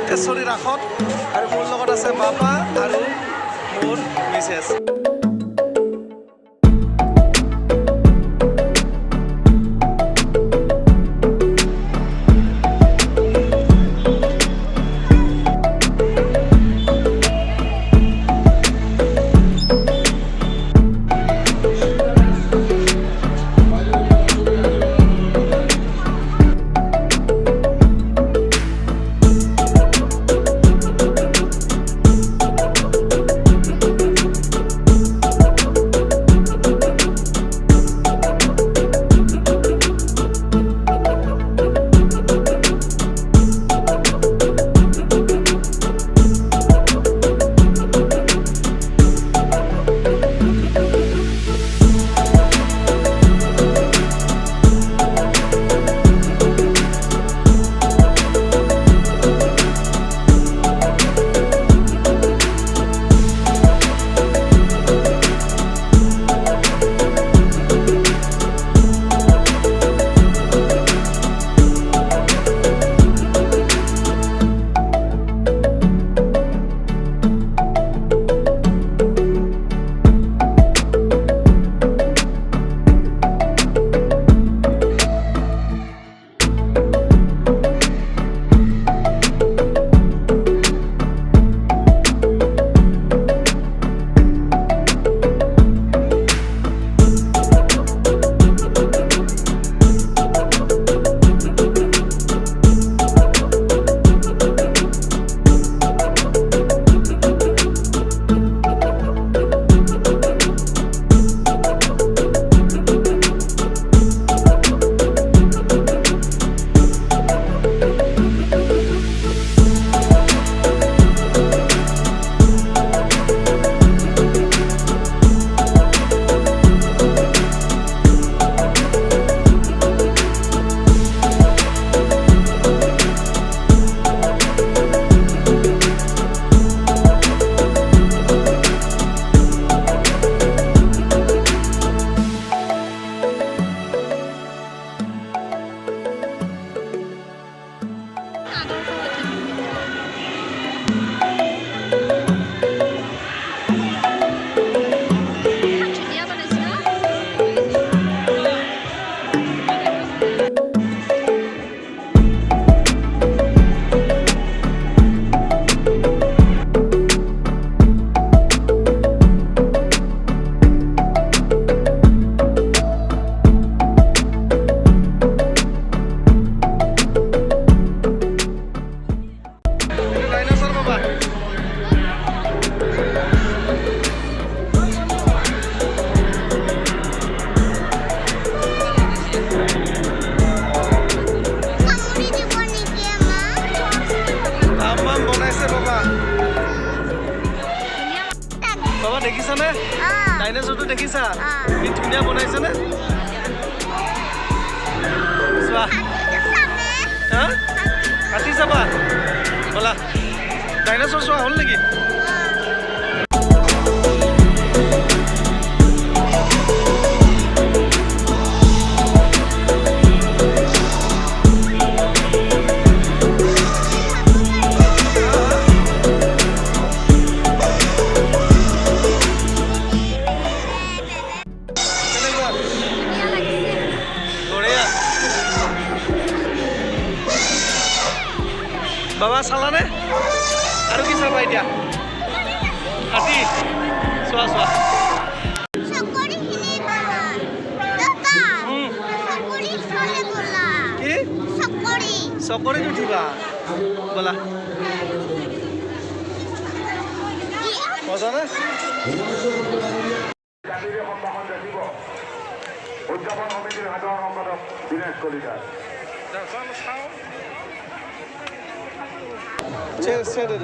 তেজশ্বৰী ৰাসত আৰু মোৰ লগত আছে বাবা আৰু মোৰ মিছেছ। বাবা দেখিছানে? ডাইনোসৰটো দেখিছা? কি ধুনীয়া বনাইছেনে? চোৱা হা কাটি যাবা বলা ডাইনোসৰ চোৱা হ'ল নেকি? বাবা চালানে আৰু কি চাবা এতিয়া হাতী চোৱা চোৱা চকৰিত উঠিবা বলা মজা নে উদযাপন সমিতিৰ সাধাৰণ সম্পাদক দীনেশ কলিতা Cheers, cheers.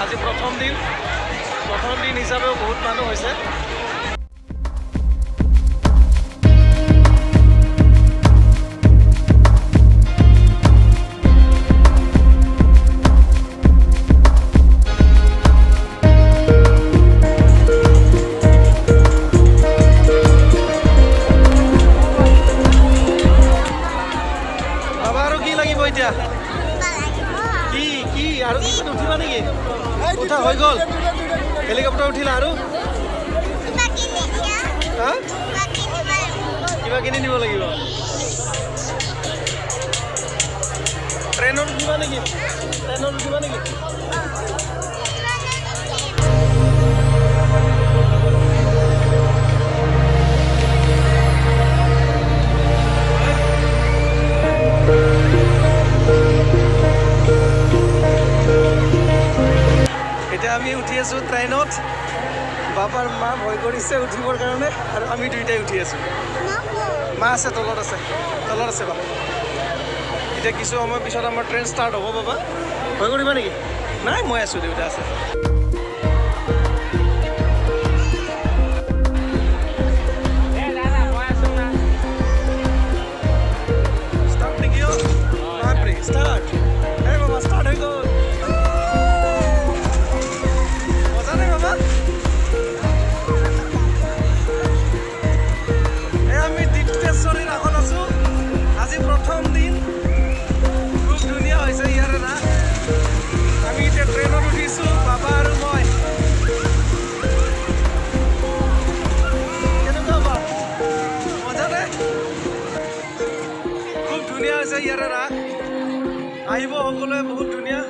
আজি প্ৰথম দিন হিচাপেও বহুত মানুহ হৈছে। বাবা আৰু কি লাগিব এতিয়া? কি আৰু কিমান উঠিবা নেকি? উঠা হৈ গ'ল? হেলিকপ্টাৰ উঠিলা আৰু? কিবা কিনি নিব লাগিব। ট্ৰেইনত উঠিবা নেকি? এতিয়া আমি উঠি আছোঁ ট্ৰেইনত। বাপাৰ মা ভয় কৰিছে উঠিবৰ কাৰণে আৰু আমি দুইটাই উঠি আছোঁ। মা আছে তলত আছে বাবা। এতিয়া কিছু সময় পিছত আমাৰ ট্ৰেইন ষ্টাৰ্ট হ'ব। বাবা ভয় কৰিবা নেকি? নাই মই আছোঁ, দেউতা আছে। ষ্টাৰ্ট নেকি? বাপৰে ষ্টাৰ্ট! এই বাবা ষ্টাৰ্ট হৈ গ'ল। আজি প্ৰথম দিন, খুব ধুনীয়া হৈছে ইয়াৰে না। আমি এতিয়া ট্ৰেইনত উঠিছোঁ, বাবা আৰু মই। কেনেকুৱা বা মজা নে? খুব ধুনীয়া হৈছে ইয়াৰে ৰাস। আহিব সকলোৱে, বহুত ধুনীয়া।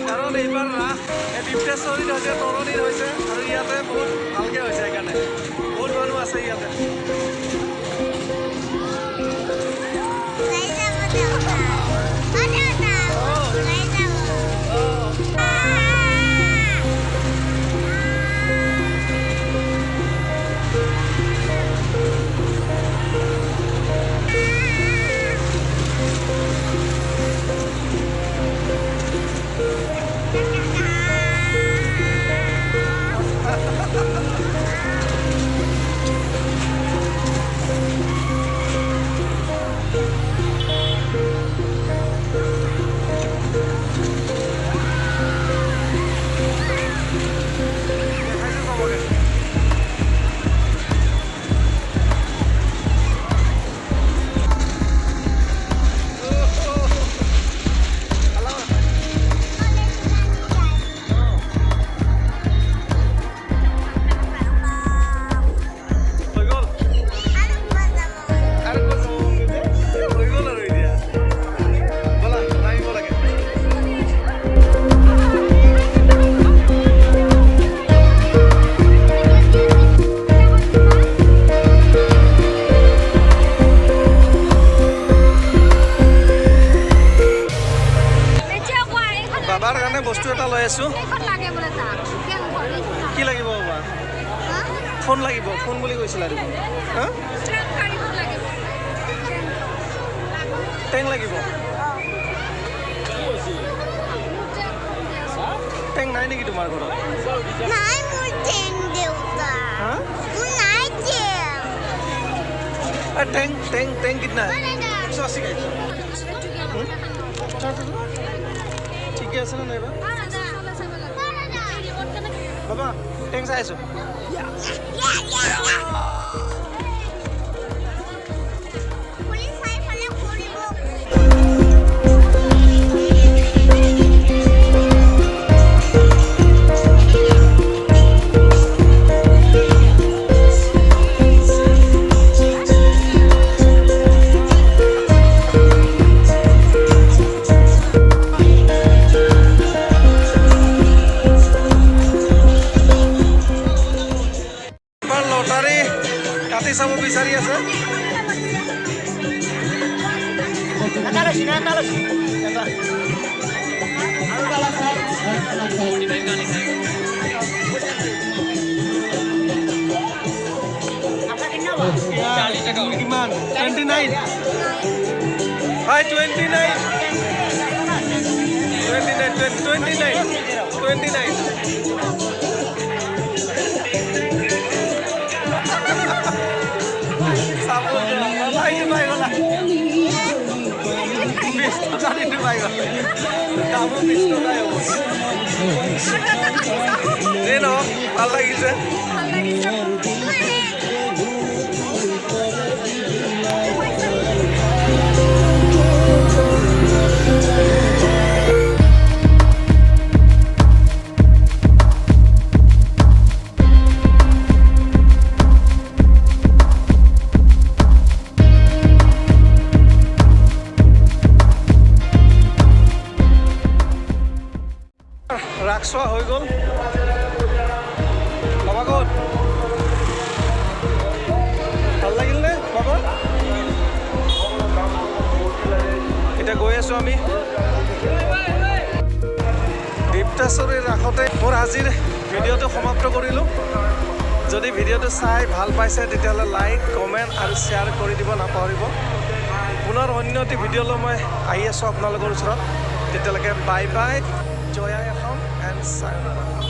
কাৰণ এইবাৰ ৰাস ডিপ্ৰেছৰীত হৈছে, তৰণীত হৈছে আৰু ইয়াতে বহুত ভালকৈ হৈছে। সেইকাৰণে বহুত মানুহ আছে ইয়াতে। বাবাৰ কাৰণে বস্তু এটা লৈ আছোঁ। কি লাগিব বাবা? ফোন লাগিব। ফোন বুলি কৈছিলা দেখোন। টেং লাগিব। টেং নাই নেকি তোমাৰ ঘৰত? টেং কিतना है? 180 का। ठीक ঠিকে আছে নে নাইবা বাবা টেং চাই আছো চাব বিচাৰি আছে কিমান 29 হয় 29 ভাল লাগিছে ৰাখছোৱা হৈ গ'ল বাবা ক'ত ভাল লাগিল নে বাবা এতিয়া গৈ আছোঁ আমি দীপ্তেশ্বৰীৰ ৰাসতে মোৰ আজিৰ ভিডিঅ'টো সমাপ্ত কৰিলোঁ যদি ভিডিঅ'টো চাই ভাল পাইছে তেতিয়াহ'লে লাইক কমেণ্ট আৰু শ্বেয়াৰ কৰি দিব নাপাহৰিব পুনৰ অন্য এটি ভিডিঅ'লৈ মই আহি আছোঁ আপোনালোকৰ ওচৰত তেতিয়ালৈকে bye bye Jay I Assam and চাই